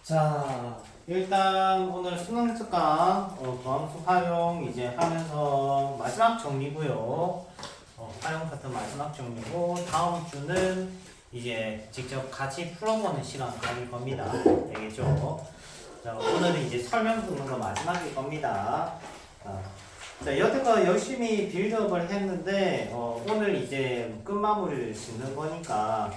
자, 일단 오늘 수능 특강 도함수 활용 이제 하면서 마지막 정리고요. 활용 파트 마지막 정리고 다음 주는 이제 직접 같이 풀어보는 시간 가질 겁니다. 알겠죠? 자, 오늘은 이제 설명 듣는 거 마지막일 겁니다. 자, 여태껏 열심히 빌드업을 했는데 오늘 이제 끝마무리를 짓는 거니까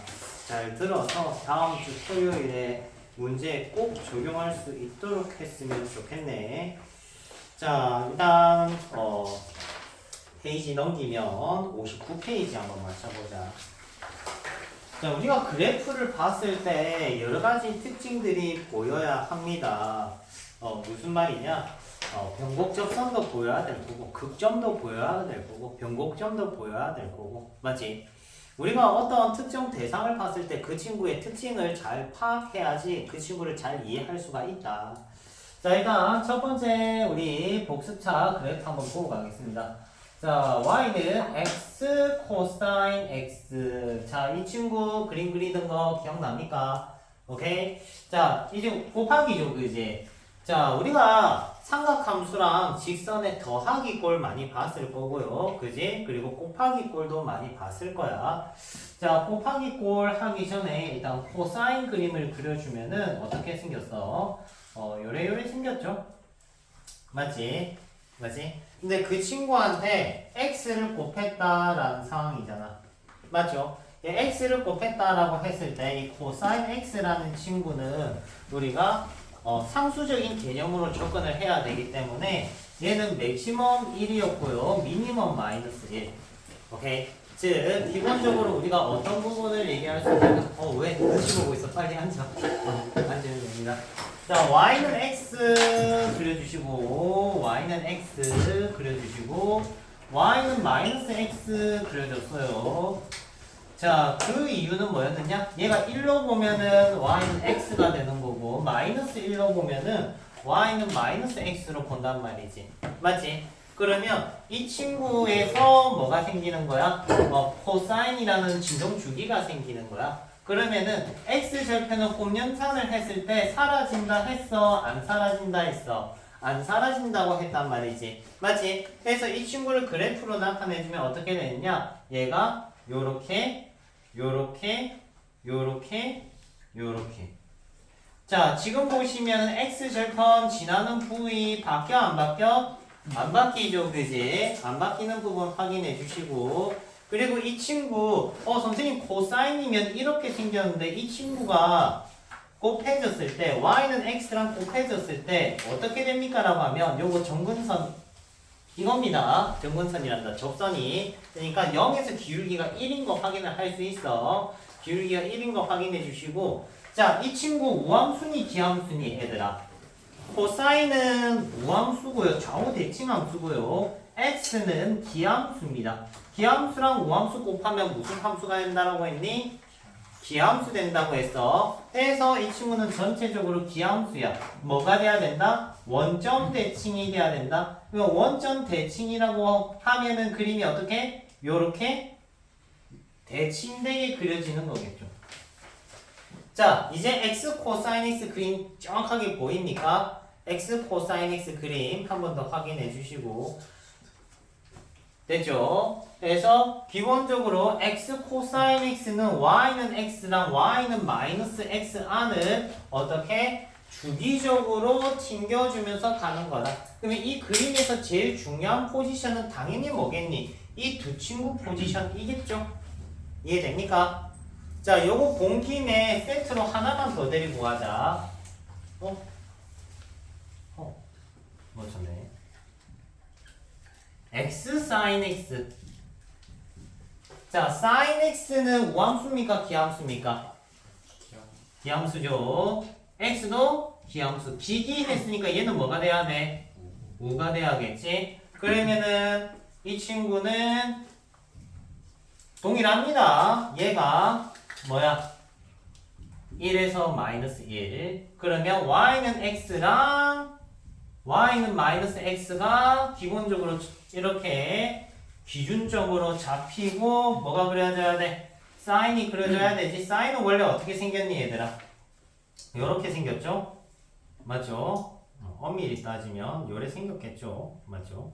잘 들어서 다음 주 토요일에 문제에 꼭 적용할 수 있도록 했으면 좋겠네. 자, 일단 페이지 넘기면 59페이지 한번 맞춰보자. 자, 우리가 그래프를 봤을 때 여러 가지 특징들이 보여야 합니다. 무슨 말이냐? 변곡접선도 보여야 될 거고, 극점도 보여야 될 거고, 변곡점도 보여야 될 거고, 맞지? 우리가 어떤 특정 대상을 봤을 때 그 친구의 특징을 잘 파악해야지 그 친구를 잘 이해할 수가 있다. 자, 일단 첫 번째 우리 복습차 그래프 한번 보고 가겠습니다. 자, y는 x 코사인 x. 자, 이 친구 그림 그리던 거 기억납니까? 오케이? 자, 이제 곱하기죠, 그지? 자, 우리가 삼각함수랑 직선의 더하기 꼴 많이 봤을 거고요. 그지? 그리고 곱하기 꼴도 많이 봤을 거야. 자, 곱하기 꼴 하기 전에 일단 코사인 그림을 그려주면은 어떻게 생겼어? 요래 생겼죠? 맞지? 맞지? 근데 그 친구한테 x를 곱했다라는 상황이잖아. 맞죠? x를 곱했다라고 했을 때 이 코사인 x라는 친구는 우리가 상수적인 개념으로 접근을 해야 되기 때문에 얘는 맥시멈 1이었고요. 미니멈 마이너스 1. 오케이? 즉 기본적으로 우리가 어떤 부분을 얘기할 수 있냐면 왜 눈치 보고 있어? 빨리 앉아. 앉으면 됩니다. 자, y는 x 그려주시고 y는 x 그려주시고 y는 마이너스 x 그려줬어요. 자, 그 이유는 뭐였느냐? 얘가 1로 보면은 y는 x가 되는 거고 마이너스 1로 보면은 y는 마이너스 x로 본단 말이지. 맞지? 그러면 이 친구에서 뭐가 생기는 거야? 코사인이라는 진동 주기가 생기는 거야. 그러면은 x절편은 곱연산을 했을 때 사라진다 했어? 안 사라진다 했어? 안 사라진다고 했단 말이지. 맞지? 그래서 이 친구를 그래프로 나타내주면 어떻게 되느냐? 얘가 요렇게 요렇게 요렇게 요렇게. 자, 지금 보시면 x절편 지나는 부위 바뀌어 안 바뀌어? 안 바뀌죠, 그지? 안 바뀌는 부분 확인해 주시고, 그리고 이 친구 선생님 코사인이면 이렇게 생겼는데 이 친구가 곱해졌을 때 y는 x랑 곱해졌을 때 어떻게 됩니까? 라고 하면 요거 정근선 이겁니다. 정근선이란다. 접선이. 그러니까 0에서 기울기가 1인 거 확인을 할 수 있어. 기울기가 1인 거 확인해 주시고, 자, 이 친구 우함수니 기함수니 얘들아. 코사인은 우함수고요. 좌우 대칭함수고요. x는 기함수입니다. 기함수랑 우함수 곱하면 무슨 함수가 된다라고 했니? 기함수 된다고 했어. 그래서 이 친구는 전체적으로 기함수야. 뭐가 돼야 된다? 원점 대칭이 돼야 된다. 그러니까 원점 대칭이라고 하면은 그림이 어떻게? 요렇게 대칭되게 그려지는 거겠죠. 자, 이제 x 코사인 x 그림 정확하게 보입니까? x 코사인 x 그림 한 번 더 확인해 주시고 됐죠? 그래서 기본적으로 x 코사인 x는 y는 x랑 y는 마이너스 x 안을 어떻게 주기적으로 튕겨주면서 가는 거다. 그러면 이 그림에서 제일 중요한 포지션은 당연히 뭐겠니? 이 두 친구 포지션이겠죠? 이해됩니까? 자, 요거 본 김에 세트로 하나만 더 데리고 가자. 맞췄네. x sin x. 자, sin x는 우함수입니까? 기함수입니까? 기함수죠. x도 기함수. 비기했으니까 얘는 뭐가 돼야 돼? 우가 돼야겠지? 그러면은 이 친구는 동일합니다. 얘가 뭐야? 1에서 마이너스 1. 그러면 y는 x랑 y는 마이너스 x가 기본적으로 이렇게 기준적으로 잡히고 뭐가 그려져야 돼? 사인이 그려져야 되지. 사인은 원래 어떻게 생겼니 얘들아? 이렇게 생겼죠? 맞죠? 엄밀히 따지면 요래 생겼겠죠. 맞죠?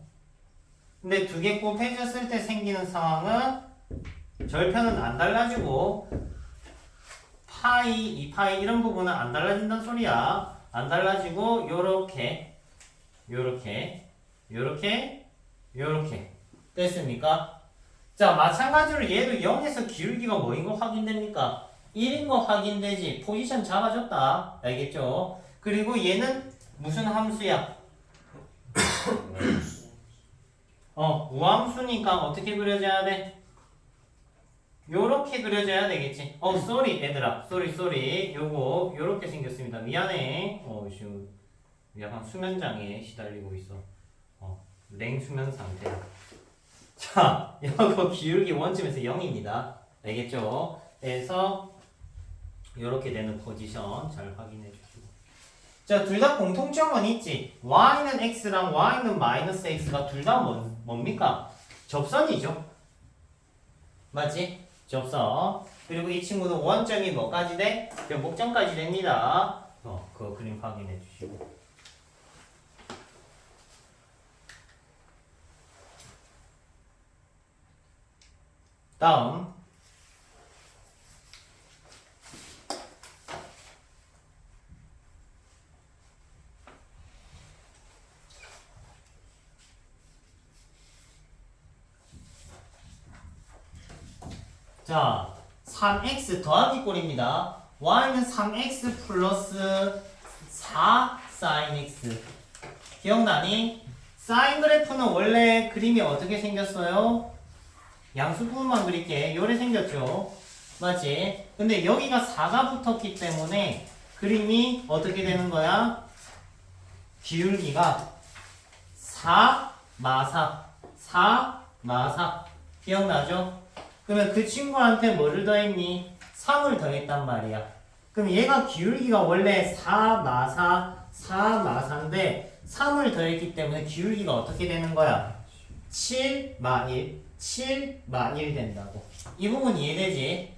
근데 두 개 곱해졌을 때 생기는 상황은 절편은 안 달라지고 파이, 2파이 이런 부분은 안 달라진다는 소리야. 안 달라지고 요렇게 됐습니까? 자, 마찬가지로 얘도 0에서 기울기가 뭐인 거 확인됩니까? 1인 거 확인되지. 포지션 잡아줬다. 알겠죠? 그리고 얘는 무슨 함수야? 우함수니까 어떻게 그려져야 돼? 요렇게 그려져야 되겠지. 쏘리 얘들아. 쏘리. 요거 요렇게 생겼습니다. 미안해. 지금 약간 수면장애 시달리고 있어. 냉수면 상태야. 자, 이거 기울기 원점에서 0입니다. 알겠죠? 그래서 이렇게 되는 포지션 잘 확인해 주시고. 자, 둘 다 공통점은 있지. y는 x랑 y는 마이너스 x가 둘 다 뭡니까? 접선이죠. 맞지? 접선. 그리고 이 친구는 원점이 뭐까지 돼? 변곡점까지 됩니다. 그 그림 확인해 주시고. 다음. 자, 3x 더하기 꼴입니다. y는 3x 플러스 4 sin x. 기억나니? 사인 그래프는 원래 그림이 어떻게 생겼어요? 양수 부분만 그릴게. 요래 생겼죠? 맞지? 근데 여기가 4가 붙었기 때문에 그림이 어떻게 되는 거야? 기울기가 4 마사 4 마사 기억나죠? 그러면 그 친구한테 뭐를 더했니? 3을 더했단 말이야. 그럼 얘가 기울기가 원래 4 마사 4 마사인데 3을 더했기 때문에 기울기가 어떻게 되는 거야? 7 마 1 7 마 1 된다고. 이 부분 이해되지?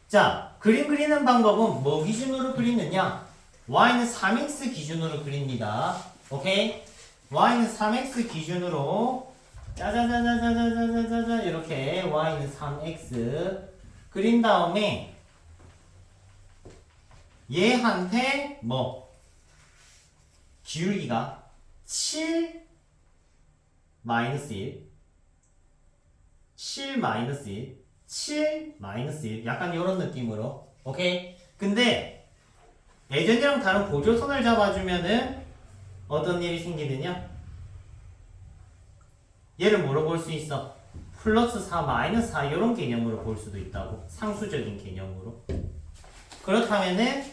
자, 그림 그리는 방법은 뭐 기준으로 그리느냐? y는 3x 기준으로 그립니다. 오케이? y는 3x 기준으로 짜자자자자자자자자 이렇게 y는 3x 그린 다음에 얘한테 뭐 기울기가 7 마이너스 1 7 마이너스 1 7 마이너스 1 약간 이런 느낌으로 오케이? 근데 예전이랑 다른 보조선을 잡아주면은 어떤 일이 생기느냐? 얘를 뭐로 볼 수 있어? 플러스 4 마이너스 4 이런 개념으로 볼 수도 있다고. 상수적인 개념으로. 그렇다면은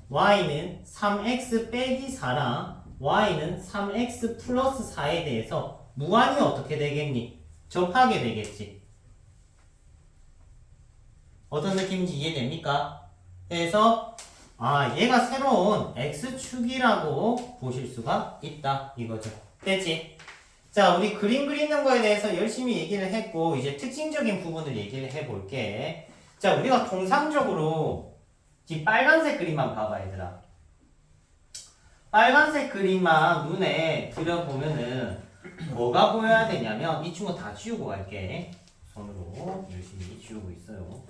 y는 3x 빼기 4랑 y는 3x 플러스 4에 대해서 무한히 어떻게 되겠니? 접하게 되겠지. 어떤 느낌인지 이해됩니까? 그래서 얘가 새로운 x축이라고 보실 수가 있다 이거죠. 됐지? 자, 우리 그림 그리는 거에 대해서 열심히 얘기를 했고 이제 특징적인 부분을 얘기를 해볼게. 자, 우리가 통상적으로 이 빨간색 그림만 봐봐 얘들아. 빨간색 그림만 눈에 들여보면은 뭐가 보여야 되냐면 이 친구 다 지우고 갈게. 손으로 열심히 지우고 있어요.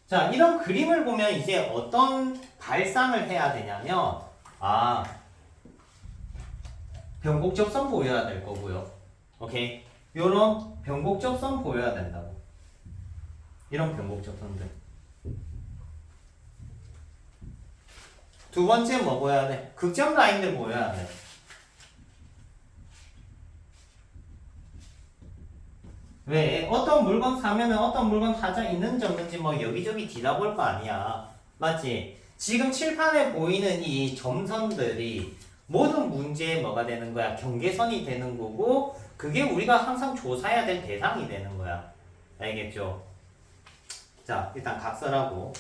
자, 이런 그림을 보면 이제 어떤 발상을 해야 되냐면 변곡접선 보여야 될 거고요. 오케이? 요런 변곡접선 보여야 된다고. 이런 변곡접선들. 두 번째 뭐 보여야 돼? 극점 라인들 보여야 돼. 왜? 어떤 물건 사면은 어떤 물건 하자 있는지 없는지 뭐 여기저기 뒤다볼 거 아니야. 맞지? 지금 칠판에 보이는 이 점선들이 모든 문제에 뭐가 되는 거야? 경계선이 되는 거고 그게 우리가 항상 조사해야 될 대상이 되는 거야. 알겠죠? 자, 일단 각설하고.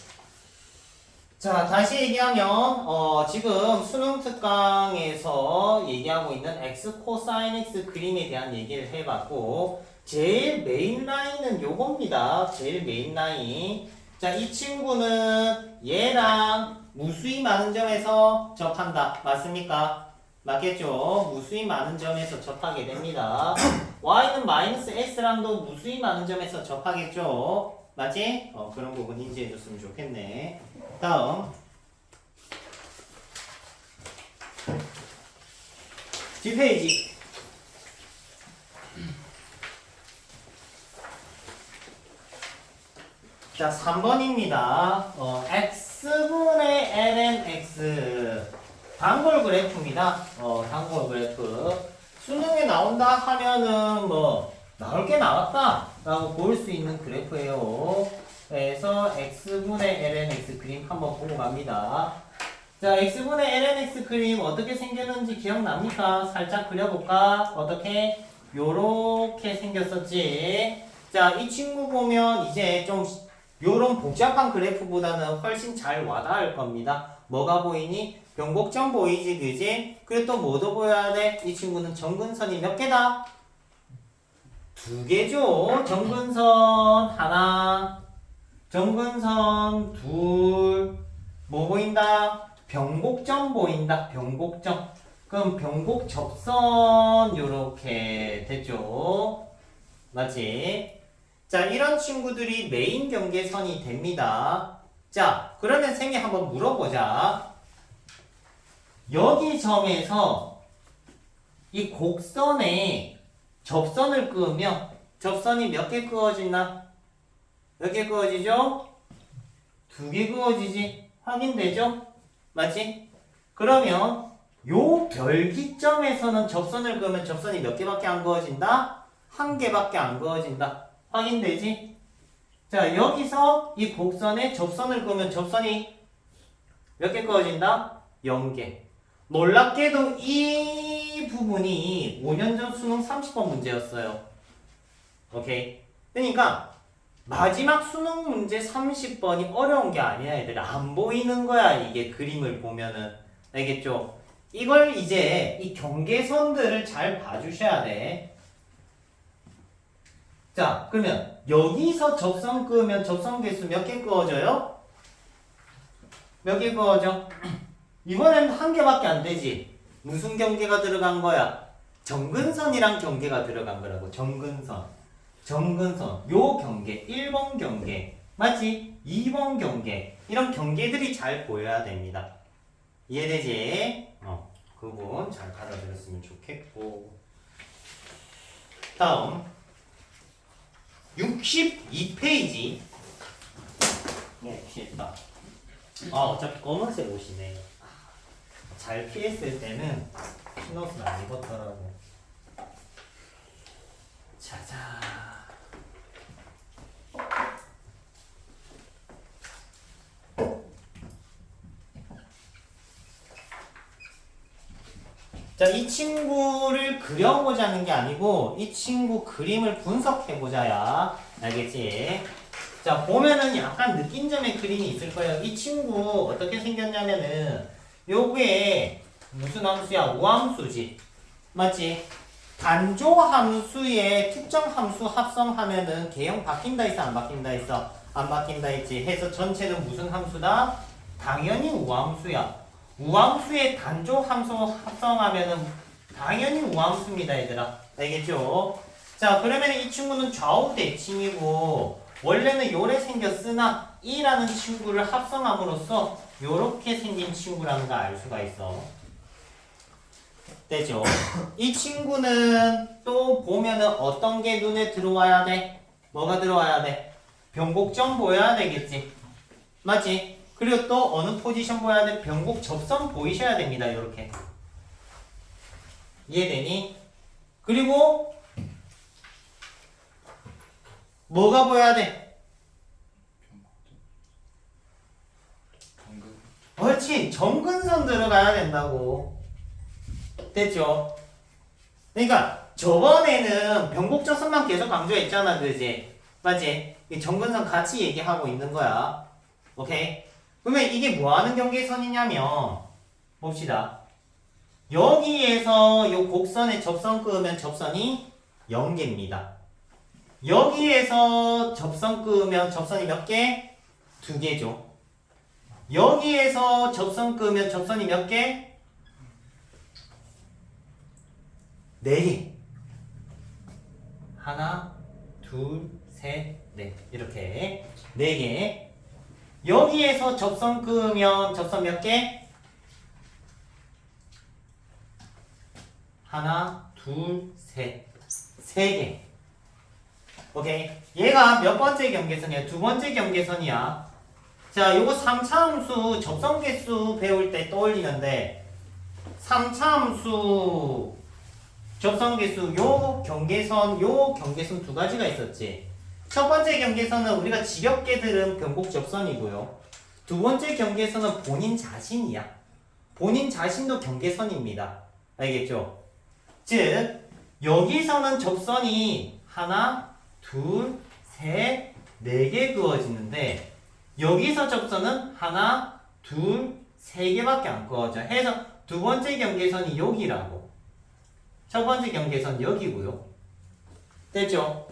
자, 다시 얘기하면 지금 수능 특강에서 얘기하고 있는 x 코사인 x 그림에 대한 얘기를 해봤고 제일 메인 라인은 요겁니다. 제일 메인 라인. 자, 이 친구는 얘랑 무수히 많은 점에서 접한다. 맞습니까? 맞겠죠? 무수히 많은 점에서 접하게 됩니다. y는 마이너스 s랑도 무수히 많은 점에서 접하겠죠? 맞지? 그런 부분 인지해줬으면 좋겠네. 다음 뒷페이지. 자, 3번입니다. x분의 ln x 단골 그래프입니다. 단골 그래프. 수능에 나온다 하면은 뭐 나올 게 나왔다 라고 볼 수 있는 그래프예요. 그래서 x분의 ln x 그림 한번 보고 갑니다. 자, x분의 ln x 그림 어떻게 생겼는지 기억납니까? 살짝 그려볼까? 어떻게? 요렇게 생겼었지. 자, 이 친구 보면 이제 좀 요런 복잡한 그래프보다는 훨씬 잘 와닿을 겁니다. 뭐가 보이니? 변곡점 보이지, 그지? 그리고 또 뭐도 보여야 돼? 이 친구는 정근선이 몇 개다? 2개죠. 정근선 하나, 정근선 둘, 뭐 보인다? 변곡점 보인다. 변곡점. 그럼 변곡 접선 요렇게 됐죠. 맞지? 자, 이런 친구들이 메인 경계선이 됩니다. 자, 그러면 쌤이 한번 물어보자. 여기 점에서 이 곡선에 접선을 그으면 접선이 몇 개 그어지나? 몇 개 그어지죠? 2개 그어지지? 확인되죠? 맞지? 그러면 요 별기점에서는 접선을 그으면 접선이 몇 개밖에 안 그어진다? 1개밖에 안 그어진다. 확인되지? 자, 여기서 이 곡선에 접선을 그으면 접선이 몇 개 그어진다? 0개. 놀랍게도 이 부분이 5년 전 수능 30번 문제였어요. 오케이? 그러니까 마지막 수능 문제 30번이 어려운 게 아니야, 얘들아. 안 보이는 거야, 이게 그림을 보면은. 알겠죠? 이걸 이제 이 경계선들을 잘 봐주셔야 돼. 자, 그러면 여기서 접선 그으면 접선 개수 몇 개 그어져요? 몇 개 그어져? 이번엔 1개밖에 안 되지. 무슨 경계가 들어간 거야? 정근선이랑 경계가 들어간 거라고. 정근선. 정근선. 요 경계. 1번 경계. 맞지? 2번 경계. 이런 경계들이 잘 보여야 됩니다. 이해되지? 그 부분 잘 받아들였으면 좋겠고. 다음 62페이지. 피했다. 어차피 검은색 옷이네. 잘 피했을 때는 흰옷은 안 입었더라고. 자자. 자, 이 친구를 그려보자는 게 아니고 이 친구 그림을 분석해보자야. 알겠지? 자, 보면은 약간 느낀 점의 그림이 있을 거예요. 이 친구 어떻게 생겼냐면은 요게 무슨 함수야? 우함수지. 맞지? 단조 함수에 특정 함수 합성하면은 개형 바뀐다 했어? 안 바뀐다 했어? 안 바뀐다 했지? 해서 전체는 무슨 함수다? 당연히 우함수야. 우함수에 단조 함수 합성하면은 당연히 우함수입니다, 얘들아. 알겠죠? 자, 그러면 이 친구는 좌우 대칭이고 원래는 요래 생겼으나 이라는 친구를 합성함으로써 요렇게 생긴 친구라는 걸 알 수가 있어. 되죠? 이 친구는 또 보면은 어떤 게 눈에 들어와야 돼? 뭐가 들어와야 돼? 변곡점 보여야 되겠지? 맞지? 그리고 또 어느 포지션 보여야 돼? 변곡 접선 보이셔야 됩니다. 요렇게. 이해되니? 그리고 뭐가 보여야 돼? 그렇지. 정근선 들어가야 된다고. 됐죠? 그러니까 저번에는 변곡 접선만 계속 강조했잖아. 그지? 맞지? 이 정근선 같이 얘기하고 있는 거야. 오케이? 그러면 이게 뭐 하는 경계선이냐면 봅시다. 여기에서 요 곡선에 접선 그으면 접선이 0개입니다. 여기에서 접선 그으면 접선이 몇 개? 두 개죠. 여기에서 접선 끄면 접선이 몇 개? 네 개. 하나, 둘, 셋, 넷. 이렇게 네 개. 여기에서 접선 끄면 접선 몇 개? 하나, 둘, 셋. 세 개. 오케이. 얘가 몇 번째 경계선이야? 두 번째 경계선이야. 자, 요거 3차 함수 접선 개수 배울 때 떠올리는데 3차 함수 접선 개수 요 경계선 두 가지가 있었지. 첫 번째 경계선은 우리가 지겹게 들은 변곡 접선이고요. 두 번째 경계선은 본인 자신이야. 본인 자신도 경계선입니다. 알겠죠? 즉 여기서는 접선이 하나, 둘, 셋, 네 개 그어지는데 여기서 접선은 하나, 둘, 세 개밖에 안 그어져. 해서 두 번째 경계선이 여기라고. 첫 번째 경계선 여기고요. 됐죠?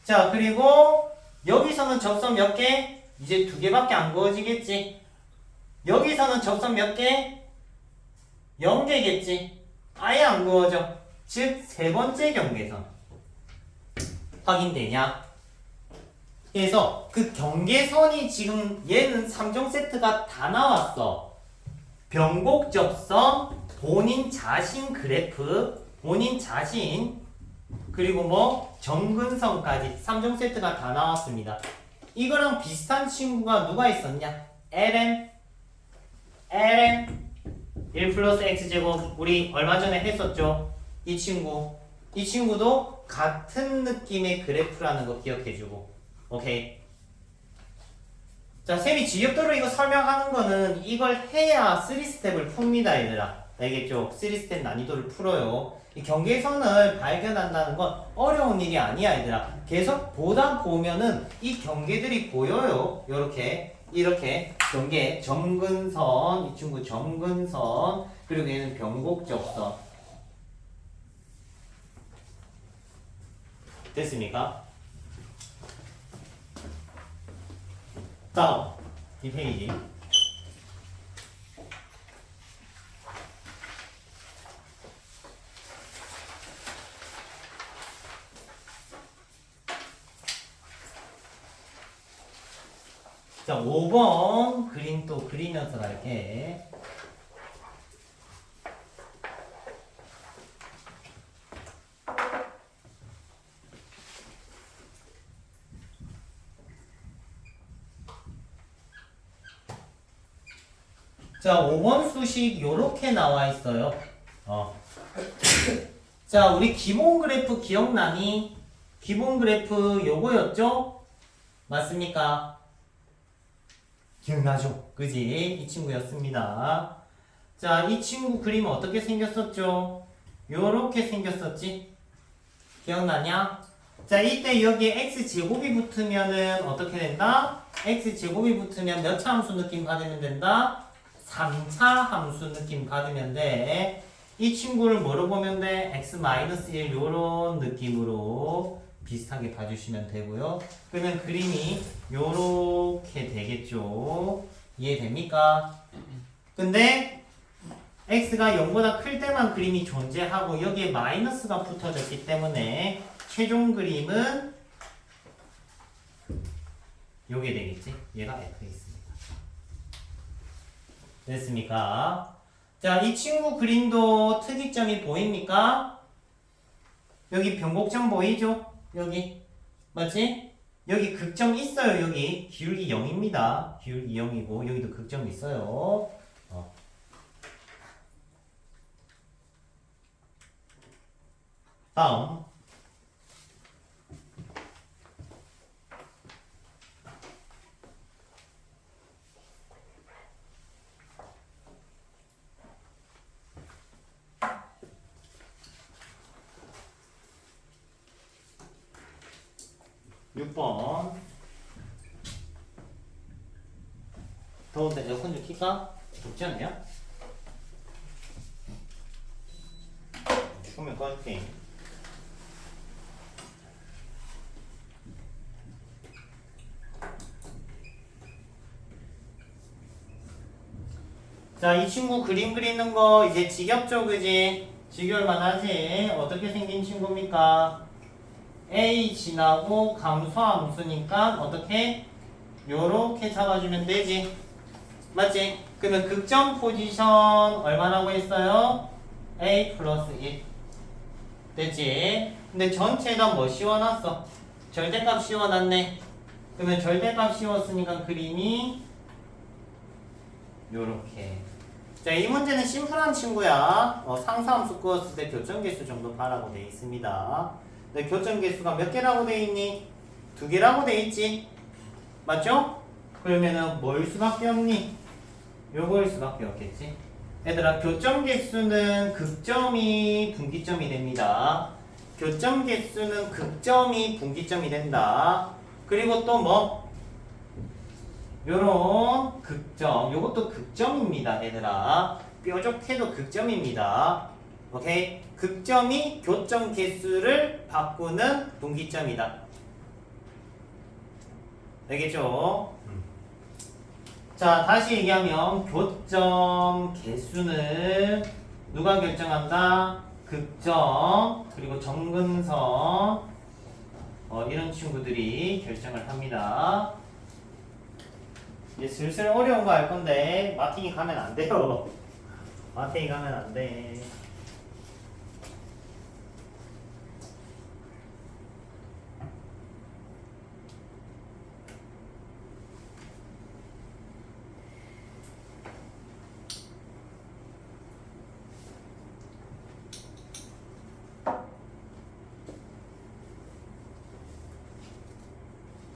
자, 그리고 여기서는 접선 몇 개? 이제 두 개밖에 안 그어지겠지. 여기서는 접선 몇 개? 0개겠지. 아예 안 그어져. 즉, 세 번째 경계선. 확인되냐? 그래서 그 경계선이 지금 얘는 3종 세트가 다 나왔어. 변곡 접선, 본인 자신 그래프, 본인 자신, 그리고 뭐 정근선까지 3종 세트가 다 나왔습니다. 이거랑 비슷한 친구가 누가 있었냐? ln 1 플러스 x제곱 우리 얼마 전에 했었죠? 이 친구도 같은 느낌의 그래프라는 거 기억해주고. 오케이. 자, 쌤이 지겹도록 이거 설명하는 거는 이걸 해야 3스텝을 풉니다, 얘들아. 알겠죠? 3스텝 난이도를 풀어요. 이 경계선을 발견한다는 건 어려운 일이 아니야, 얘들아. 계속 보다 보면은 이 경계들이 보여요. 이렇게 경계, 정근선, 이 친구 정근선, 그리고 얘는 변곡접선. 됐습니까? 다음, 이 페이지. 자, 5번 그림 또 그리면서 갈게. 자, 5번 수식 요렇게 나와 있어요. 자, 우리 기본 그래프 기억나니? 기본 그래프 요거였죠? 맞습니까? 기억나죠? 그지? 이 친구였습니다. 자, 이 친구 그림은 어떻게 생겼었죠? 요렇게 생겼었지? 기억나냐? 자, 이때 여기에 x제곱이 붙으면은 어떻게 된다? x제곱이 붙으면 몇 차 함수 느낌 받으면 된다? 3차 함수 느낌 받으면 돼. 이 친구를 뭐로 보면 돼? x-1 요런 느낌으로 비슷하게 봐주시면 되고요. 그러면 그림이 요렇게 되겠죠. 이해됩니까? 근데 x가 0보다 클 때만 그림이 존재하고 여기에 마이너스가 붙어졌기 때문에 최종 그림은 요게 되겠지. 얘가 f 있습니다. 됐습니까? 자, 이 친구 그림도 특이점이 보입니까? 여기 변곡점 보이죠? 여기 맞지? 여기 극점 있어요. 여기 기울기 0입니다. 기울기 0이고 여기도 극점 있어요. 다음 6번. 더운데 에어컨 좀 킬까? 덥지 않냐? 추우면 꺼줄게. 자, 이 친구 그림 그리는 거 이제 지겹죠, 그지? 지겨울만 하지? 어떻게 생긴 친구입니까? A 지나고 감소함수니까 어떻게? 요렇게 잡아주면 되지. 맞지? 그러면 극점 포지션 얼마라고 했어요? A 플러스 1. 됐지? 근데 전체에다 뭐 씌워놨어? 절대값 씌워놨네. 그러면 절대값 씌웠으니까 그림이 요렇게. 자, 이 문제는 심플한 친구야. 상수함수 꾸었을 때 교점계수 정도 파라고 돼 있습니다. 근데 교점계수가 몇 개라고 돼 있니? 2개라고 돼 있지? 맞죠? 그러면은 뭐일 수밖에 없니? 요거일 수밖에 없겠지? 얘들아, 교점계수는 극점이 분기점이 됩니다. 교점계수는 극점이 분기점이 된다. 그리고 또 뭐? 요런 극점, 요것도 극점입니다, 얘들아. 뾰족해도 극점입니다. 오케이? 극점이 교점 개수를 바꾸는 분기점이다. 알겠죠? 자, 다시 얘기하면 교점 개수는 누가 결정한다? 극점, 그리고 정근선, 이런 친구들이 결정을 합니다. 이제 슬슬 어려운 거 할 건데 마팅이 가면 안 돼요. 마팅이 가면 안 돼.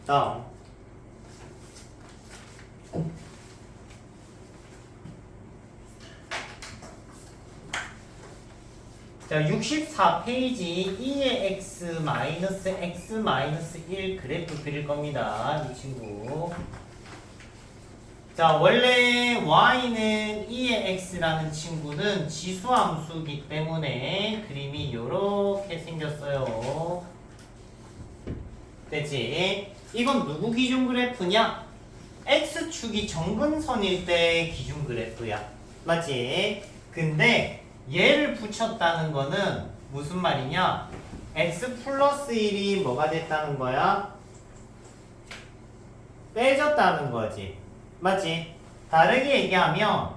다음. 자, 64페이지 2의 x 마이너스 x 마이너스 1 그래프 그릴 겁니다. 이 친구. 자, 원래 y는 2의 x라는 친구는 지수함수이기 때문에 그림이 요렇게 생겼어요. 됐지? 이건 누구 기준 그래프냐? x축이 정근선일 때 기준 그래프야. 맞지? 근데 얘를 붙였다는 거는 무슨 말이냐? x 플러스 1이 뭐가 됐다는 거야? 빼졌다는 거지. 맞지? 다르게 얘기하면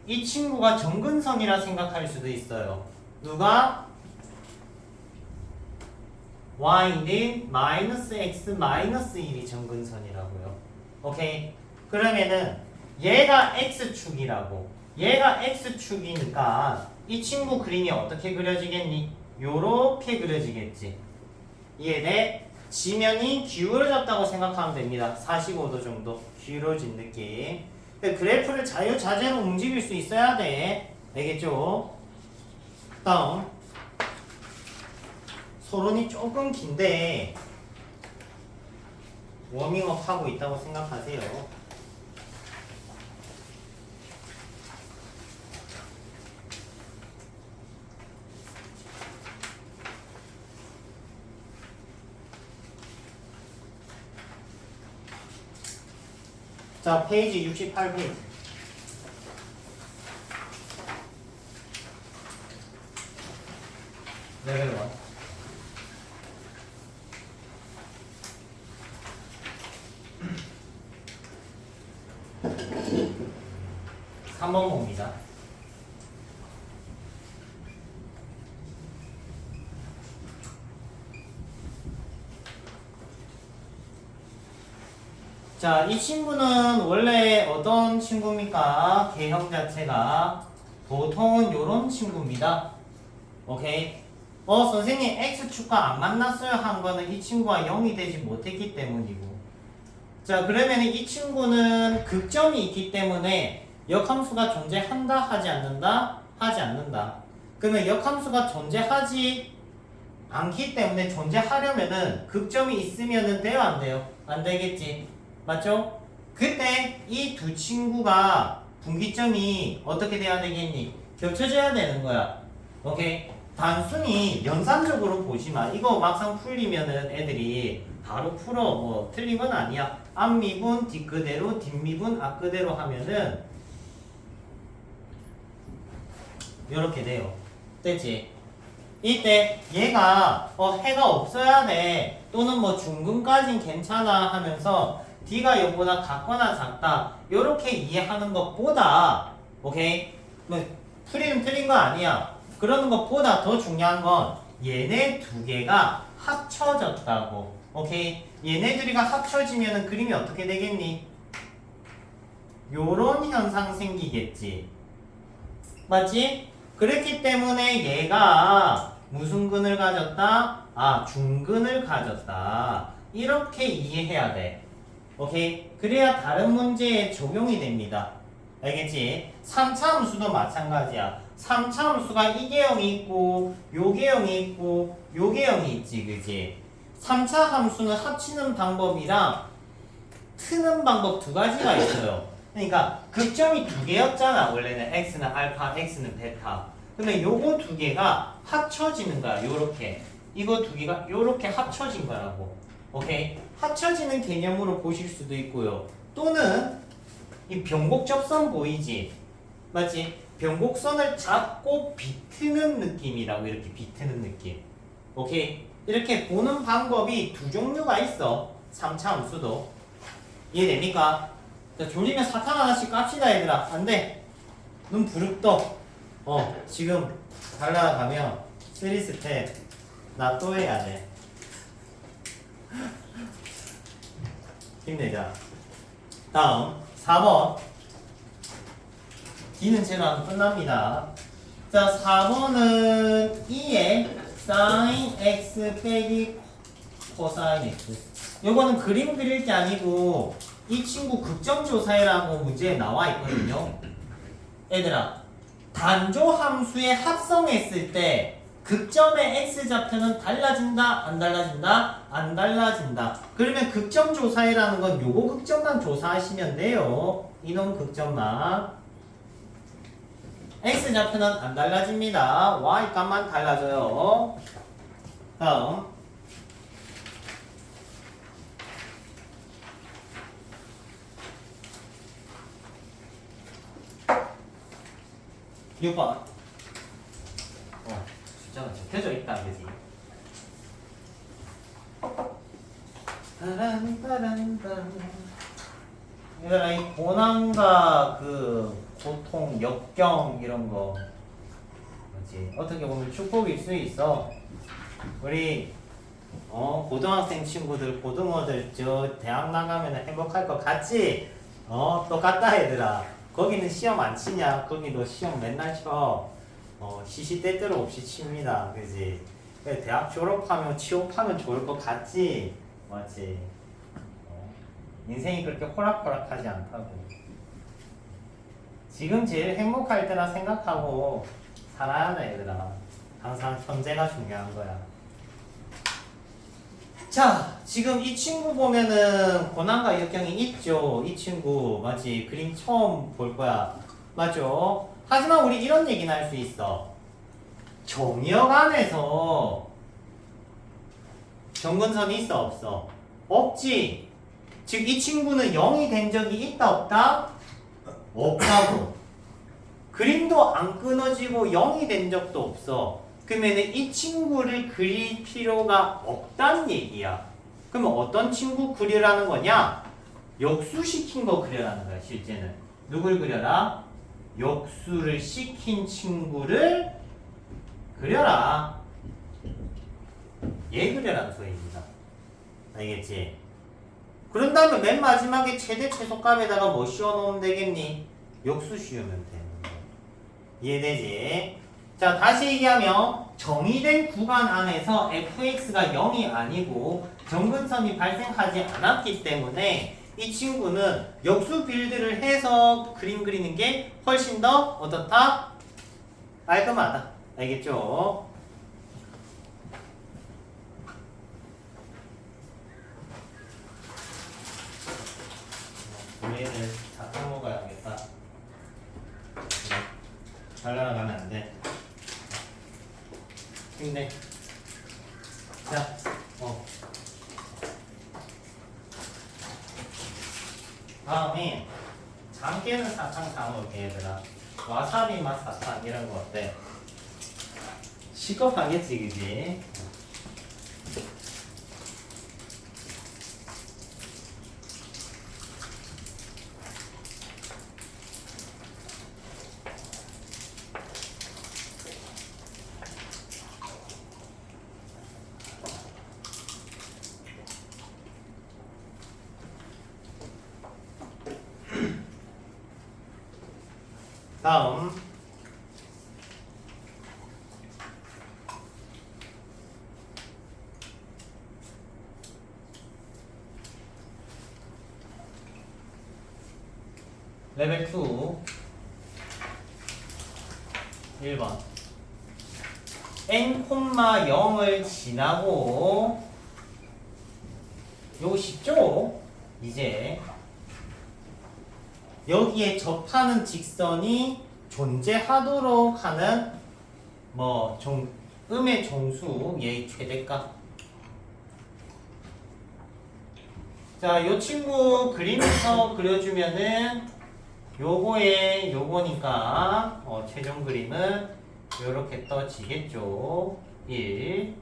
이 친구가 정근선이라 생각할 수도 있어요. 누가? y는 마이너스 x 마이너스 1이 정근선이라고요. 오케이? 그러면은 얘가 x축이라고, 얘가 x축이니까 이 친구 그림이 어떻게 그려지겠니? 요렇게 그려지겠지. 이해돼? 지면이 기울어졌다고 생각하면 됩니다. 45도 정도 기울어진 느낌. 그래프를 자유자재로 움직일 수 있어야 돼. 알겠죠? 다음. 서론이 조금 긴데 워밍업 하고 있다고 생각하세요. 자, 페이지 68페이지. 레벨 1. (3번) 봅니다. 자, 이 친구는 원래 어떤 친구입니까? 개형 자체가 보통은 요런 친구입니다. 오케이? 선생님 x축과 안 만났어요 한 거는 이 친구가 0이 되지 못했기 때문이고, 자, 그러면 이 친구는 극점이 있기 때문에 역함수가 존재한다 하지 않는다? 하지 않는다. 그러면 역함수가 존재하지 않기 때문에 존재하려면은 극점이 있으면은 돼요 안 돼요? 안 되겠지. 맞죠? 그때 이 두 친구가 분기점이 어떻게 돼야 되겠니? 겹쳐져야 되는 거야. 오케이? 단순히 연산적으로 보지마. 이거 막상 풀리면은 애들이 바로 풀어. 뭐 틀린 건 아니야. 앞미분 뒷그대로 뒷미분 앞그대로 하면은 이렇게 돼요. 됐지? 이때 얘가 해가 없어야 돼 또는 뭐 중근까진 괜찮아 하면서 D가 얘보다 같거나 작다 이렇게 이해하는 것보다 오케이? 뭐 풀이는 틀린 거 아니야. 그러는 것보다 더 중요한 건 얘네 두 개가 합쳐졌다고. 오케이? 얘네들이가 합쳐지면은 그림이 어떻게 되겠니? 요런 현상 생기겠지. 맞지? 그렇기 때문에 얘가 무슨 근을 가졌다? 중근을 가졌다. 이렇게 이해해야 돼. 오케이? 그래야 다른 문제에 적용이 됩니다. 알겠지? 3차 함수도 마찬가지야. 3차 함수가 이 개형이 있고 요 개형이 있고 요 개형이 있지. 그지? 3차 함수는 합치는 방법이랑 트는 방법 두 가지가 있어요. 그러니까 극점이 두 개였잖아. 원래는 x는 알파, x는 베타. 그러면 요거 두 개가 합쳐지는 거야. 요렇게. 이거 두 개가 요렇게 합쳐진 거라고. 오케이? 합쳐지는 개념으로 보실 수도 있고요. 또는 이 변곡접선 보이지? 맞지? 변곡선을 잡고 비트는 느낌이라고. 이렇게 비트는 느낌. 오케이? 이렇게 보는 방법이 두 종류가 있어. 3차 함수도. 이해됩니까? 자, 졸리면 사탕 하나씩 깝시다 얘들아. 안돼. 눈 부릅떠. 지금 달려가면 3스텝 나 또 해야 돼. 힘내자. 다음 4번. D는 제로 하면 끝납니다. 자, 4번은 2에 sin x 빼기 코사인 x. 요거는 그림 그릴 게 아니고 이 친구 극점조사해라고 문제에 나와 있거든요. 얘들아, 단조 함수에 합성했을 때 극점의 x좌표는 달라진다? 안 달라진다? 안 달라진다. 그러면 극점조사해라는 건 요거 극점만 조사하시면 돼요. 이놈 극점만. x좌표는 안 달라집니다. y값만 달라져요. 다음 6번. 숫자가 적혀져 있다, 그지? 얘들아, 이 고난과 그 고통, 역경 이런 거, 그렇지? 어떻게 보면 축복일 수 있어. 우리 고등학생 친구들, 고등어들 저 대학 나가면 행복할 것 같지? 똑같다 얘들아. 거기는 시험 안 치냐? 거기도 시험 맨날 쳐. 시시때때로 없이 칩니다. 그지? 대학 졸업하면 취업하면 좋을 것 같지? 맞지? 인생이 그렇게 호락호락하지 않다고. 지금 제일 행복할 때라 생각하고 살아야 돼 얘들아. 항상 현재가 중요한 거야. 자, 지금 이 친구 보면은 고난과 역경이 있죠. 이 친구 맞지? 그림 처음 볼 거야. 맞죠? 하지만 우리 이런 얘기는 할 수 있어. 정역 안에서 정근선이 있어 없어? 없지. 즉 이 친구는 0이 된 적이 있다 없다? 없다고. 그림도 안 끊어지고 0이 된 적도 없어. 그러면 이 친구를 그릴 필요가 없다는 얘기야. 그러면 어떤 친구 그리라는 거냐? 역수시킨 거 그려라는 거야. 실제는 누굴 그려라? 역수를 시킨 친구를 그려라. 얘 그려라는 소리입니다. 알겠지? 그런 다음에 맨 마지막에 최대 최소값에다가 뭐 씌워놓으면 되겠니? 역수 씌우면 되는 거야. 이해되지? 자, 다시 얘기하면 정의된 구간 안에서 fx가 0이 아니고 정근선이 발생하지 않았기 때문에 이 친구는 역수 빌드를 해서 그림 그리는 게 훨씬 더 어떻다? 깔끔하다. 알겠죠? 우리 애들 사탕 먹어야겠다. 잘 날아가면 안 돼. 힘내. 자, 다음에 잠 깨는 사탕 사 먹을게 얘들아. 와사비 맛 사탕 이런 거 어때? 시겁하겠지 그지? 다음 레벨 2 1번 n,0을 지나고 요거 쉽죠? 이제 여기에 접하는 직선이 존재하도록 하는 음의 정수 얘의 최대값. 자, 요 친구 그림에서 그려주면은 요거에 요거니까 최종 그림은 요렇게 떠지겠죠. 1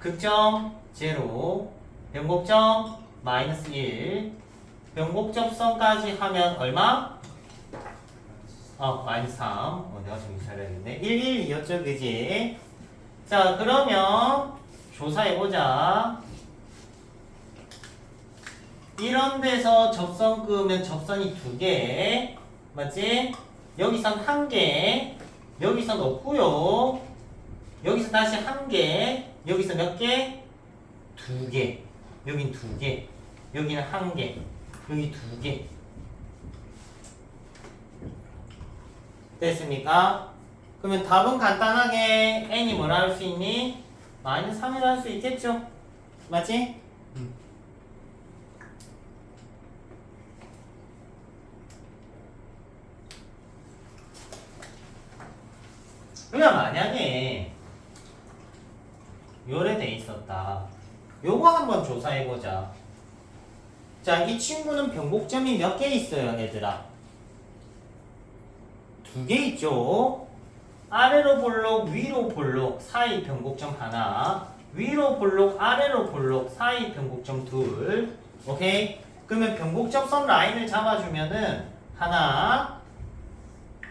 극점 0 변곡점 마이너스 1 변곡접선까지 하면 얼마? 마이너스 3. 내가 정신 차려야겠네. 1, 2였죠, 그지? 자, 그러면 조사해보자. 이런 데서 접선 그으면 접선이 2개. 맞지? 여기선 1개. 여기선 없고요. 여기서 다시 1개. 여기서 몇 개? 2개. 여긴 2개. 여기는 1개. 여기 2개. 됐습니까? 그러면 답은 간단하게 n이 뭐라 할 수 있니? 마이너스 3이라 할 수 있겠죠? 맞지? 그냥 만약에 요래 돼 있었다. 요거 한번 조사해보자. 자, 이 친구는 변곡점이 몇 개 있어요, 얘들아? 2개 있죠? 아래로 볼록, 위로 볼록, 사이 변곡점 하나. 위로 볼록, 아래로 볼록, 사이 변곡점 둘. 오케이? 그러면 변곡점선 라인을 잡아주면은 하나,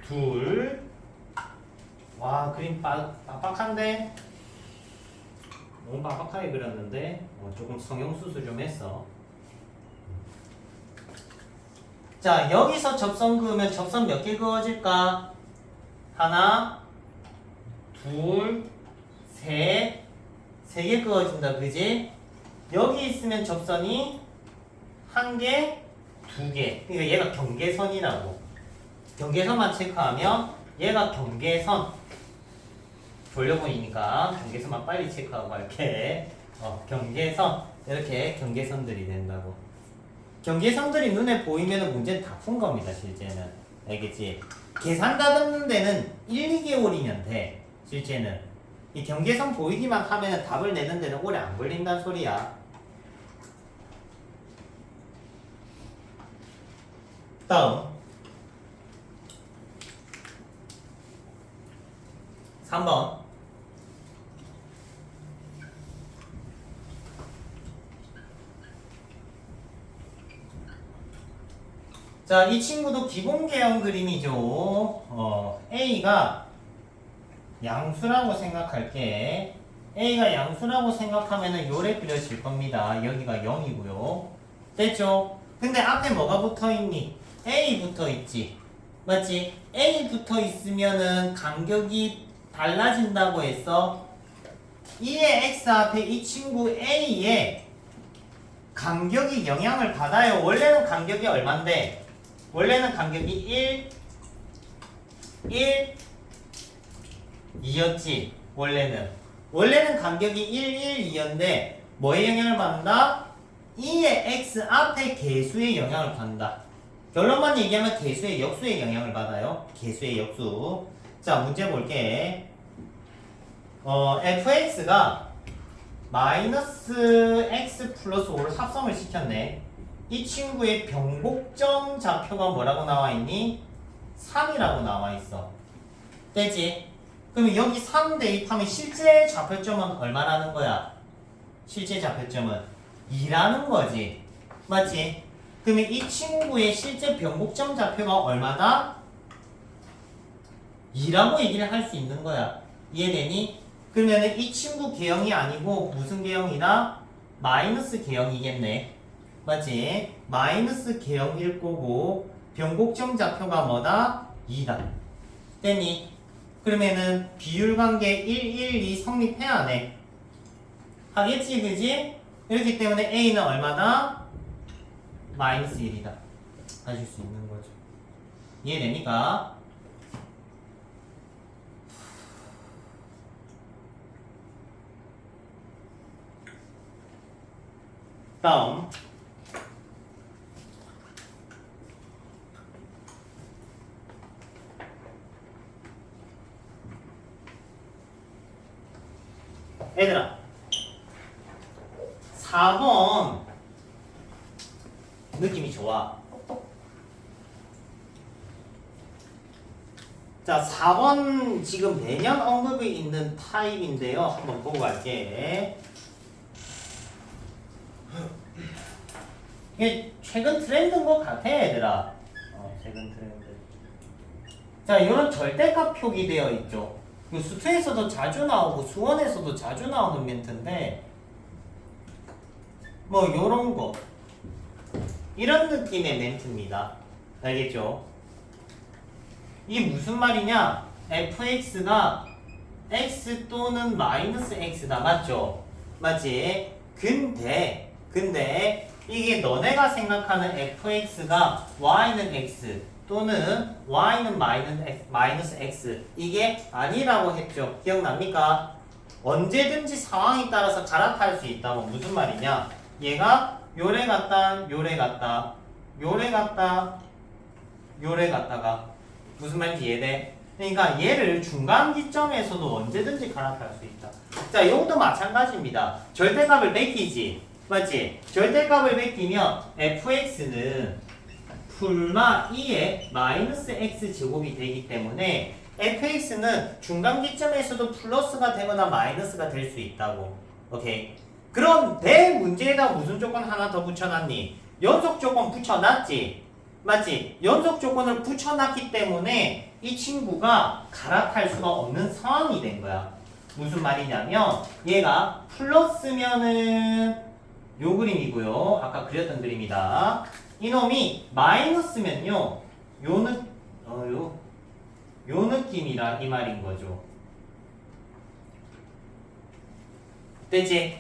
둘. 와, 그림 빡빡한데? 너무 빡빡하게 그렸는데 조금 성형수술 좀 했어. 자, 여기서 접선 그으면 접선 몇 개 그어질까? 하나, 둘, 셋, 3개 그어진다, 그지? 여기 있으면 접선이 1개, 2개. 그러니까 얘가 경계선이라고. 경계선만 체크하면 얘가 경계선. 졸려 보이니까 경계선만 빨리 체크하고 갈게. 경계선. 이렇게 경계선들이 된다고. 경계선들이 눈에 보이면 문제는 다 푼 겁니다, 실제는. 알겠지? 계산 다듬는 데는 1, 2개월이면 돼, 실제는. 이 경계선 보이기만 하면 답을 내는 데는 오래 안 걸린다는 소리야. 다음 3번. 자, 이 친구도 기본 개형 그림이죠. A가 양수라고 생각할게. A가 양수라고 생각하면은 요래 그려질 겁니다. 여기가 0이고요. 됐죠? 근데 앞에 뭐가 붙어있니? A 붙어있지. 맞지? A 붙어있으면은 간격이 달라진다고 했어. 2의 X 앞에 이 친구 A에 간격이 영향을 받아요. 원래는 간격이 얼만데? 원래는 간격이 1, 2였지. 원래는 간격이 1, 2였는데 뭐에 영향을 받는다? 2의 x 앞에 개수의 영향을 받는다. 결론만 얘기하면 개수의 역수의 영향을 받아요. 개수의 역수. 자, 문제 볼게. fx가 마이너스 x 플러스 5를 합성을 시켰네. 이 친구의 변곡점 좌표가 뭐라고 나와 있니? 3이라고 나와 있어. 되지? 그러면 여기 3 대입하면 실제 좌표점은 얼마라는 거야? 실제 좌표점은 2라는 거지. 맞지? 그러면 이 친구의 실제 변곡점 좌표가 얼마다? 2라고 얘기를 할 수 있는 거야. 이해되니? 그러면 이 친구 개형이 아니고 무슨 개형이다? 마이너스 개형이겠네. 맞지? 마이너스 개형일 거고 변곡점 좌표가 뭐다? 2다. 됐니? 그러면은 비율관계 1, 1, 2 성립해야 하네. 하겠지, 그지? 이렇기 때문에 A는 얼마다? 마이너스 1이다. 가질 수 있는 거죠. 이해됩니까? 다음. 얘들아 4번 느낌이 좋아. 자 4번 지금 매년 언급이 있는 타입인데요. 한번 보고 갈게. 이게 최근 트렌드인 것 같아 얘들아. 최근 트렌드. 자 이런 절대값 표기 되어 있죠. 수투에서도 자주 나오고 수원에서도 자주 나오는 멘트인데 뭐 요런 거 이런 느낌의 멘트입니다. 알겠죠? 이게 무슨 말이냐? fx가 x 또는 마이너스 x다. 맞죠? 맞지? 근데 이게 너네가 생각하는 fx가 y는 x 또는 y는 마이너스 x 이게 아니라고 했죠. 기억납니까? 언제든지 상황에 따라서 갈아탈 수 있다고. 무슨 말이냐? 얘가 요래 갔다 요래 갔다 요래 갔다 요래 갔다가 무슨 말인지 이해돼? 그러니까 얘를 중간 기점에서도 언제든지 갈아탈 수 있다. 자, 이것도 마찬가지입니다. 절대값을 베끼지. 맞지? 절대값을 베끼면 fx는 풀마 2의 마이너스 x 제곱이 되기 때문에 fx는 중간 기점에서도 플러스가 되거나 마이너스가 될 수 있다고. 오케이? 그럼 내 문제에다 무슨 조건 하나 더 붙여놨니? 연속 조건 붙여놨지? 맞지? 연속 조건을 붙여놨기 때문에 이 친구가 갈아탈 수가 없는 상황이 된 거야. 무슨 말이냐면 얘가 플러스면은 요 그림이고요. 아까 그렸던 그림이다. 이놈이 마이너스면요. 요 느낌이라 이 말인 거죠. 되지?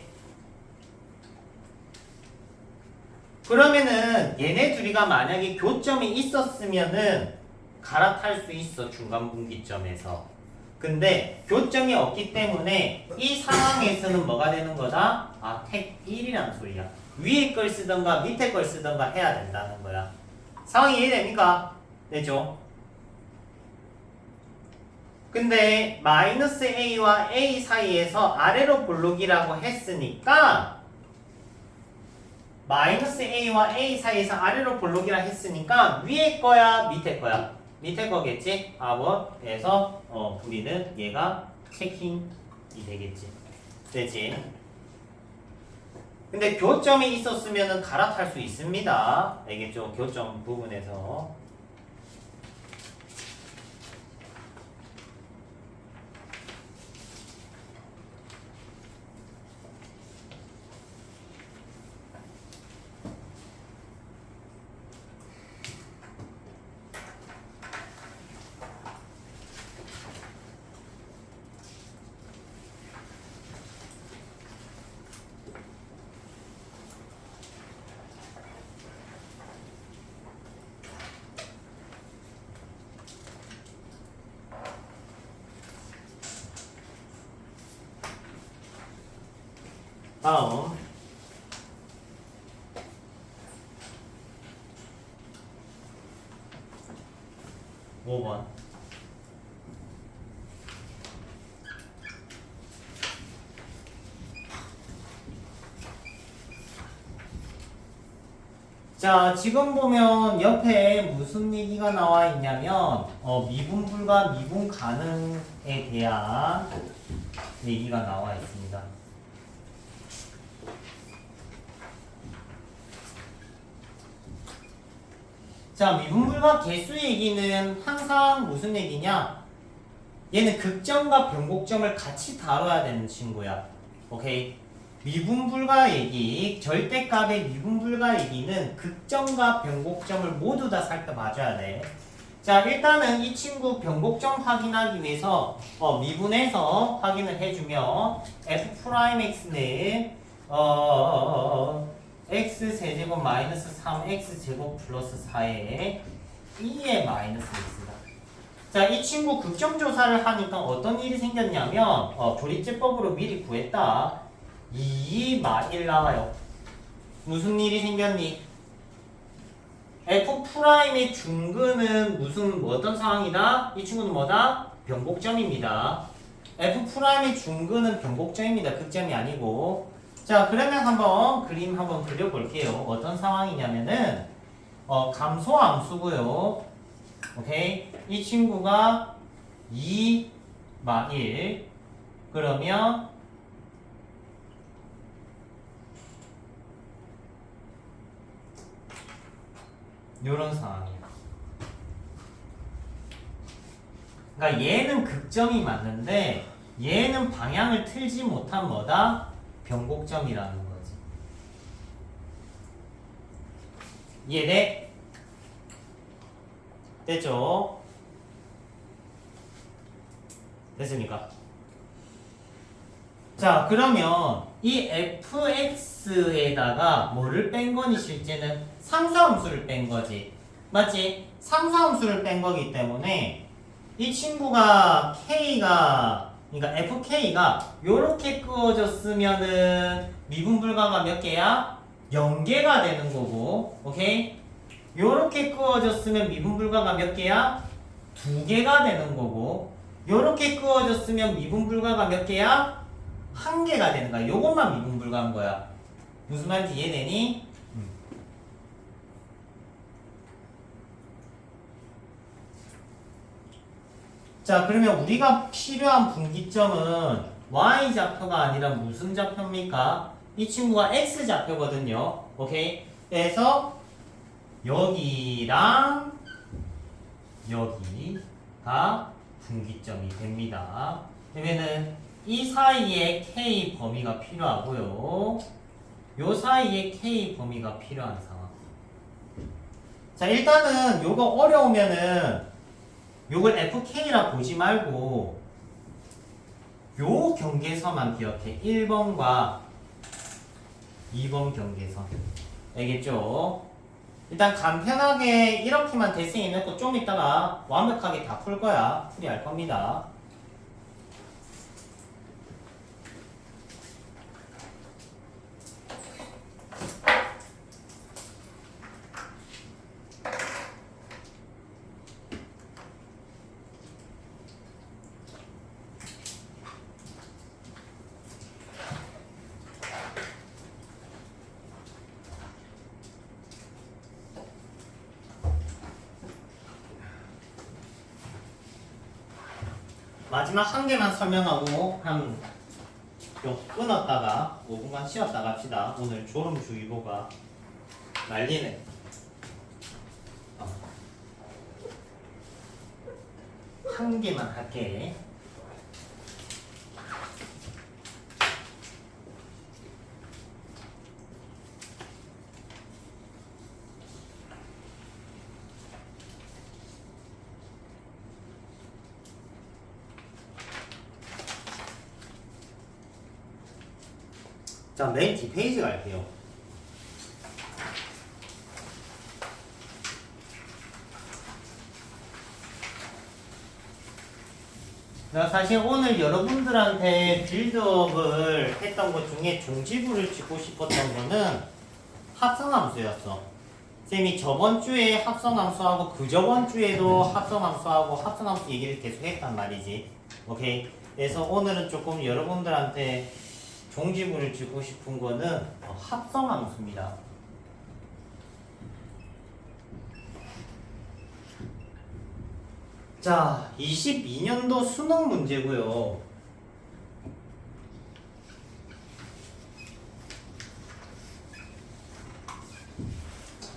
그러면은 얘네 둘이가 만약에 교점이 있었으면은 갈아탈 수 있어. 중간 분기점에서. 근데 교점이 없기 때문에 이 상황에서는 뭐가 되는 거다? 택 1이라는 소리야. 위에 걸 쓰던가 밑에 걸 쓰던가 해야 된다는 거야. 상황이 이해됩니까? 되죠? 근데 마이너스 a와 a 사이에서 아래로 볼록이라고 했으니까 마이너스 a와 a 사이에서 아래로 볼록이라 했으니까 위에 거야 밑에 거야? 밑에 거겠지? 그래서 우리는 얘가 체킹이 되겠지. 되지? 근데 교점이 있었으면 갈아탈 수 있습니다. 알겠죠? 교점 부분에서. 다음 5번. 자, 지금 보면 옆에 무슨 얘기가 나와 있냐면 미분불과 미분 가능에 대한 얘기가 나와 있습니다. 자, 미분불과 개수 얘기는 항상 무슨 얘기냐? 얘는 극점과 변곡점을 같이 다뤄야 되는 친구야. 오케이? 미분불가 얘기, 절대값의 미분불가 얘기는 극점과 변곡점을 모두 다 살펴봐줘야 돼. 자, 일단은 이 친구 변곡점 확인하기 위해서 미분해서 확인을 해주면 f'x는 x세제곱 마이너스 3x제곱 플러스 4에 2의 마이너스 x다. 자, 이 친구 극점 조사를 하니까 어떤 일이 생겼냐면 조립제법으로 미리 구했다. 2 마1 나와요. 무슨 일이 생겼니? f'의 중근은 어떤 상황이다? 이 친구는 뭐다? 변곡점입니다. f'의 중근은 변곡점입니다. 극점이 아니고. 자, 그러면 한번 그림 한번 그려볼게요. 어떤 상황이냐면은 감소함수고요. 오케이? 이 친구가 2 마1 그러면 요런 상황이야. 그러니까 얘는 극점이 맞는데 얘는 방향을 틀지 못한 뭐다? 변곡점이라는 거지. 이해돼? 됐죠? 됐습니까? 자, 그러면 이 fx에다가 뭐를 뺀 거니 실제는? 상수함수를 뺀 거지. 맞지? 상수함수를 뺀 거기 때문에 이 친구가 그러니까 fk가 요렇게 끄어졌으면은 미분불가가 몇 개야? 0개가 되는 거고, 오케이? 요렇게 끄어졌으면 미분불가가 몇 개야? 2개가 되는 거고, 요렇게 끄어졌으면 미분불가가 몇 개야? 1개가 되는 거야. 요것만 미분불가한 거야. 무슨 말인지 이해되니? 자, 그러면 우리가 필요한 분기점은 y좌표가 아니라 무슨 좌표입니까? 이 친구가 x좌표거든요. 오케이? 그래서 여기랑 여기가 분기점이 됩니다. 그러면은 이 사이에 k 범위가 필요하고요. 요 사이에 k 범위가 필요한 상황. 자, 일단은 요거 어려우면은 요걸 fk라 보지 말고 요 경계선만 기억해. 1번과 2번 경계선. 알겠죠? 일단 간편하게 이렇게만 대칭해 놓고 좀 이따가 완벽하게 다 풀 거야. 풀이할 겁니다. 마지막 한 개만 설명하고 끊었다가 5분간 쉬었다 갑시다. 오늘 졸음주의보가 난리네. 한 개만 할게. 자, 맨 뒷페이지 갈게요. 사실 오늘 여러분들한테 빌드업을 했던 것 중에 종지부를 짓고 싶었던 거는 합성함수였어. 쌤이 저번 주에 합성함수하고 그 저번 주에도 합성함수하고 합성함수 얘기를 계속 했단 말이지. 오케이? 그래서 오늘은 조금 여러분들한테 종지부를 짓고 싶은 거는 합성함수입니다. 자, 22년도 수능 문제고요.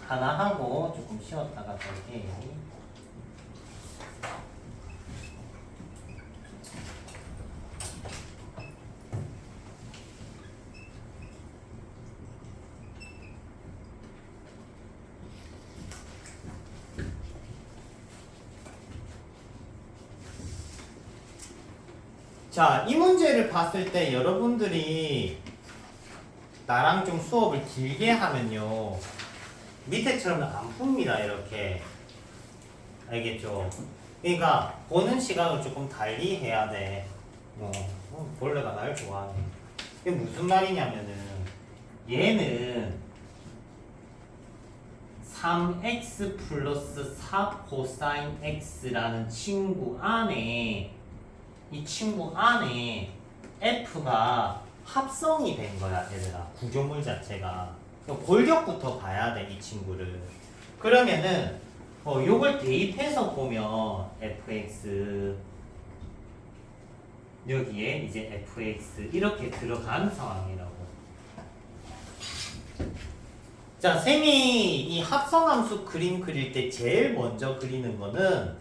하나 하고 조금 쉬었다가 볼게요. 자, 이 문제를 봤을 때 여러분들이 나랑 좀 수업을 길게 하면요, 밑에처럼 안 풉니다. 이렇게. 알겠죠? 그러니까 보는 시각을 조금 달리 해야 돼. 벌레가 날 좋아하네. 이게 무슨 말이냐면은 얘는 3x 플러스 4 코사인 x라는 친구 안에, 이 친구 안에 f가 합성이 된 거야, 얘들아. 구조물 자체가. 골격부터 봐야 돼, 이 친구를. 그러면은 요걸 대입해서 보면 fx, 여기에 이제 fx 이렇게 들어가는 상황이라고. 자, 쌤이 이 합성함수 그림 그릴 때 제일 먼저 그리는 거는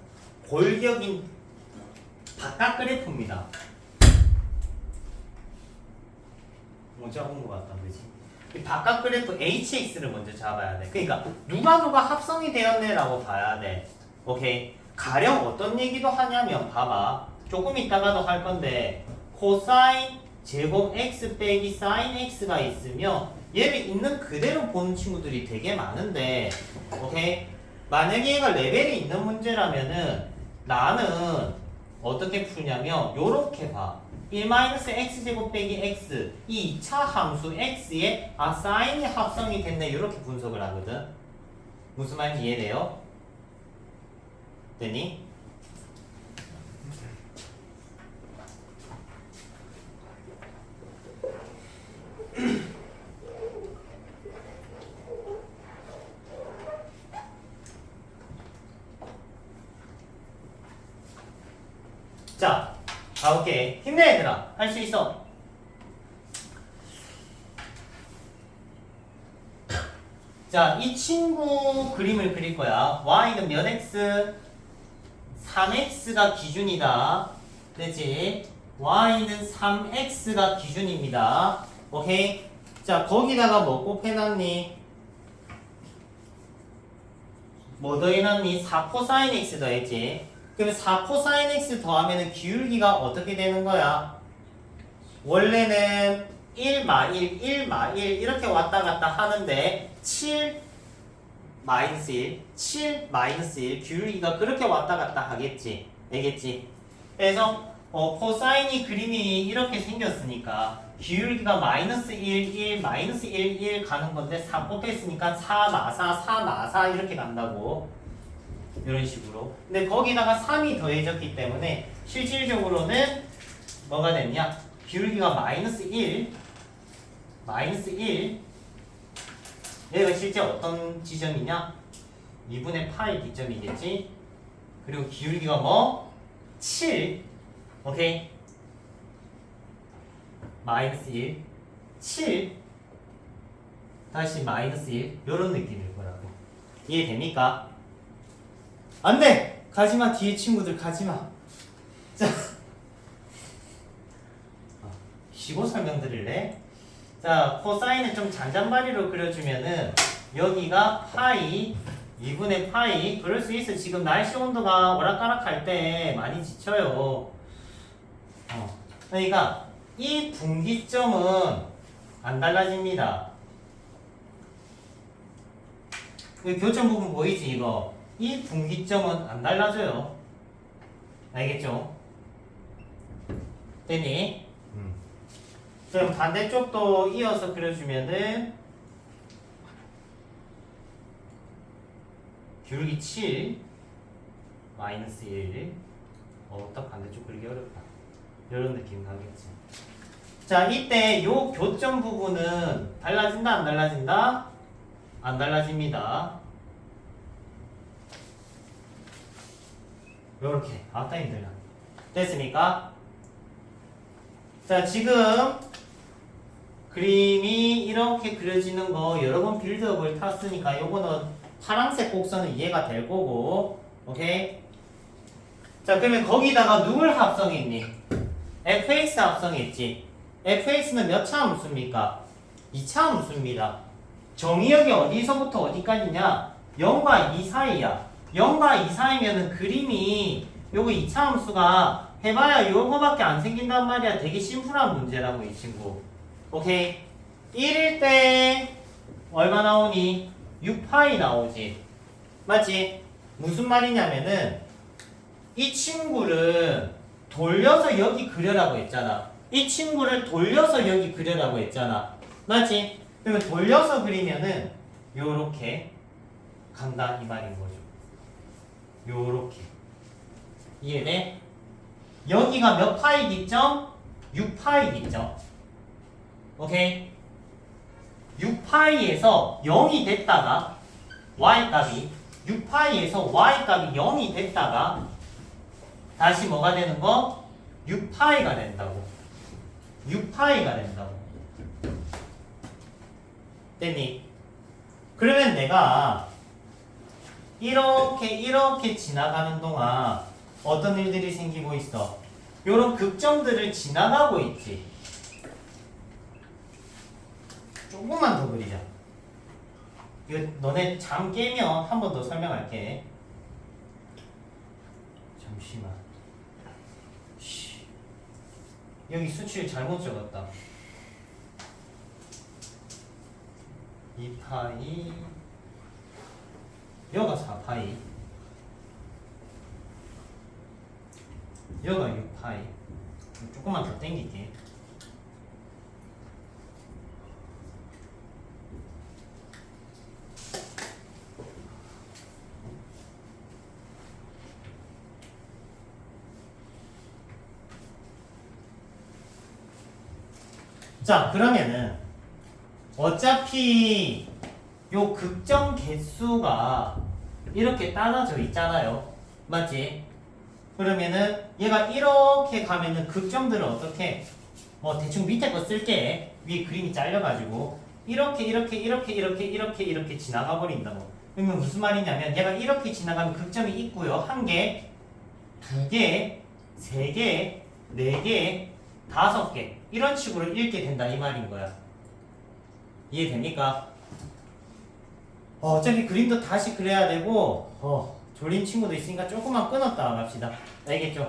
골격인 바깥 그래프입니다. 먼저 본 것 같다, 그지? 이 바깥 그래프 hx를 먼저 잡아야 돼. 그러니까 누가 합성이 되었네라고 봐야 돼. 오케이? 가령 어떤 얘기도 하냐면 봐봐. 조금 이따가도 할 건데 코사인 제곱 x 빼기 사인 x가 있으면 얘를 있는 그대로 보는 친구들이 되게 많은데, 오케이? 만약에 얘가 레벨이 있는 문제라면은 나는 어떻게 푸냐면 요렇게 봐. 1-x제곱 빼기 x, 이 2차 함수 x에 사인이 합성이 됐네, 이렇게 분석을 하거든. 무슨 말인지 이해돼요? 되니? 자, 오케이. 힘내, 얘들아. 할 수 있어. 자, 이 친구 그림을 그릴 거야. y는 몇 x? 3x가 기준이다. 되지? y는 3x가 기준입니다. 오케이? 자, 거기다가 뭐 곱해놨니? 뭐 더해놨니? 4 코사인 x 더했지? 그러면 4 코사인 x 더하면 기울기가 어떻게 되는 거야? 원래는 1 마 1, 1 마 1 이렇게 왔다 갔다 하는데 7 마이너스 1, 7 마이너스 1 기울기가 그렇게 왔다 갔다 하겠지. 알겠지? 그래서 코사인이 그림이 이렇게 생겼으니까 기울기가 마이너스 1, 1, 마이너스 1, 1 가는 건데 4 곱했으니까 4 마사, 4 마사 이렇게 간다고. 이런 식으로. 근데 거기다가 3이 더해졌기 때문에 실질적으로는 뭐가 됐냐? 기울기가 마이너스 1, 마이너스 1. 얘가 실제 어떤 지점이냐? 2분의 파이 기점이겠지? 그리고 기울기가 뭐? 7. 오케이? 마이너스 1, 7. 다시 마이너스 1. 요런 느낌일 거라고. 이해됩니까? 안 돼! 가지마, 뒤에 친구들 가지마. 자. 쉬고 설명드릴래? 자, 코사인을 좀 잔잔바리로 그려주면은 여기가 파이, 2분의 파이. 그럴 수 있어. 지금 날씨 온도가 오락가락할 때 많이 지쳐요. 그러니까 이 분기점은 안 달라집니다. 그 교점 부분 보이지, 이거? 이 분기점은 안 달라져요. 알겠죠? 되니? 그럼 반대쪽도 이어서 그려주면은 기울기 7 마이너스 1. 딱 반대쪽 그리기 어렵다. 이런 느낌 나겠지. 자, 이때 요 교점 부분은 달라진다, 안 달라진다? 안 달라집니다. 요렇게. 아따 힘들다. 됐습니까? 자, 지금 그림이 이렇게 그려지는 거 여러 번 빌드업을 탔으니까 요거는 파란색 곡선은 이해가 될 거고, 오케이? 자, 그러면 거기다가 누굴 합성했니? fx 합성했지. fx는 몇 차 함수입니까? 2차 함수입니다. 정의역이 어디서부터 어디까지냐? 0과 2 사이야. 0과 2 사이면은 그림이 요거 2차 함수가 해봐야 요거밖에 안 생긴단 말이야. 되게 심플한 문제라고 이 친구. 오케이. 1일 때 얼마 나오니? 6파이 나오지. 맞지? 무슨 말이냐면은 이 친구를 돌려서 여기 그려라고 했잖아. 이 친구를 돌려서 여기 그려라고 했잖아. 맞지? 그러면 돌려서 그리면은 요렇게 간다 이 말인 거죠. 요렇게. 이해돼? 여기가 몇 파이겠죠? 6파이겠죠? 오케이? 6파이에서 0이 됐다가 y값이 6파이에서 y값이 0이 됐다가 다시 뭐가 되는 거? 6파이가 된다고. 6파이가 된다고. 됐니? 그러면 내가 이렇게 지나가는 동안 어떤 일들이 생기고 있어? 요런 극점들을 지나가고 있지. 조금만 더 그리자. 이거 너네 잠 깨면 한 번 더 설명할게. 잠시만. 여기 수치를 잘못 적었다. 2파이 여가 4파이 여가 6파이 조금만 더 땡길게. 자, 그러면은 어차피 요 극점 개수가 이렇게 따라져 있잖아요. 맞지? 그러면은 얘가 이렇게 가면은 극점들은 어떻게? 뭐 대충 밑에 거 쓸게. 위에 그림이 잘려가지고 이렇게 지나가 버린다고. 그러면 무슨 말이냐면 얘가 이렇게 지나가면 극점이 있고요. 1개, 2개, 3개, 4개, 5개 이런 식으로 읽게 된다 이 말인 거야. 이해됩니까? 어차피 그림도 다시 그려야 되고 졸린 친구도 있으니까 조금만 끊었다 갑시다. 알겠죠?